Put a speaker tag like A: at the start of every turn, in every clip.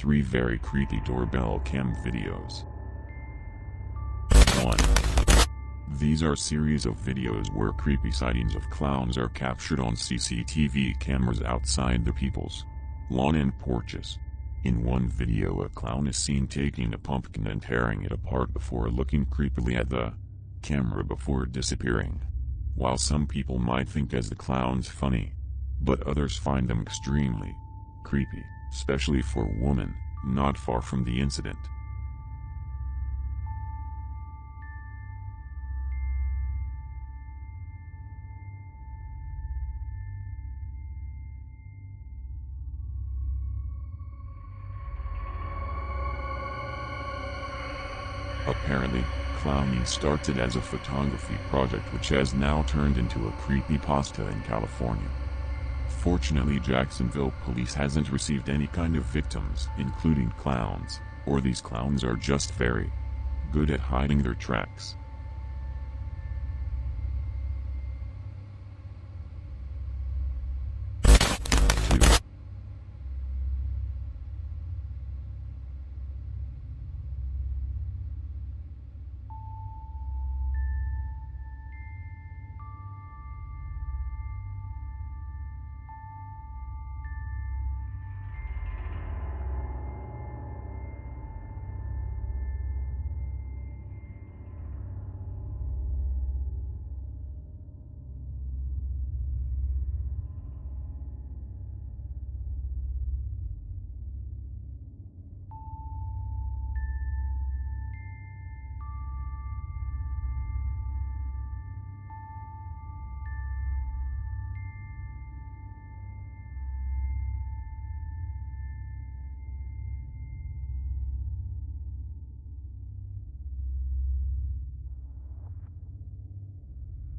A: 3 very creepy doorbell cam videos. 1. These are series of videos where creepy sightings of clowns are captured on CCTV cameras outside the people's lawn and porches. In one video, a clown is seen taking a pumpkin and tearing it apart before looking creepily at the camera before disappearing. While some people might think as the clowns funny, but others find them extremely creepy, especially for a woman not far from the incident. Apparently, clowning started as a photography project which has now turned into a creepypasta in California. Fortunately, Jacksonville police hasn't received any kind of victims, including clowns, or these clowns are just very good at hiding their tracks.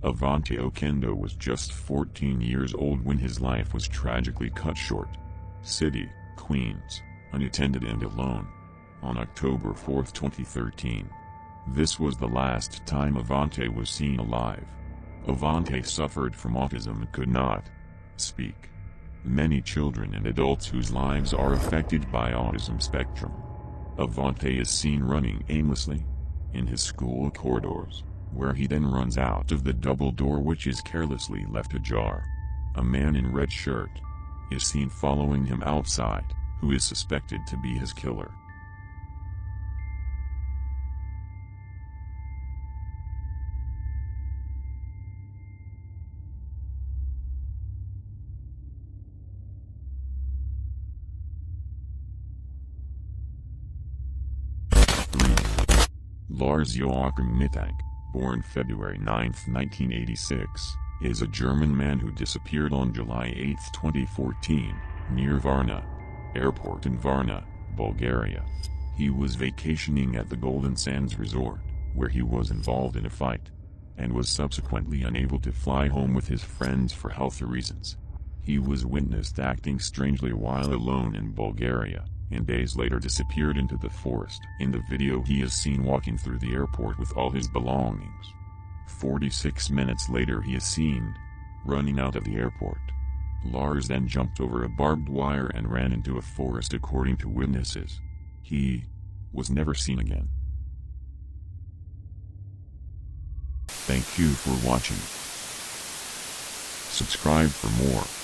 A: Avante Okendo was just 14 years old when his life was tragically cut short. City, Queens, unattended and alone. On October 4, 2013. This was the last time Avante was seen alive. Avante suffered from autism and could not speak. Many children and adults whose lives are affected by autism spectrum. Avante is seen running aimlessly in his school corridors, where he then runs out of the double door which is carelessly left ajar. A man in red shirt is seen following him outside, who is suspected to be his killer. Lars Joachim Mittag, born February 9, 1986, is a German man who disappeared on July 8, 2014, near Varna Airport in Varna, Bulgaria. He was vacationing at the Golden Sands Resort, where he was involved in a fight, and was subsequently unable to fly home with his friends for health reasons. He was witnessed acting strangely while alone in Bulgaria, and days later disappeared into the forest. In the video, he is seen walking through the airport with all his belongings. 46 minutes later, he is seen running out of the airport. Lars then jumped over a barbed wire and ran into a forest according to witnesses. He was never seen again. Thank you for watching. Subscribe for more.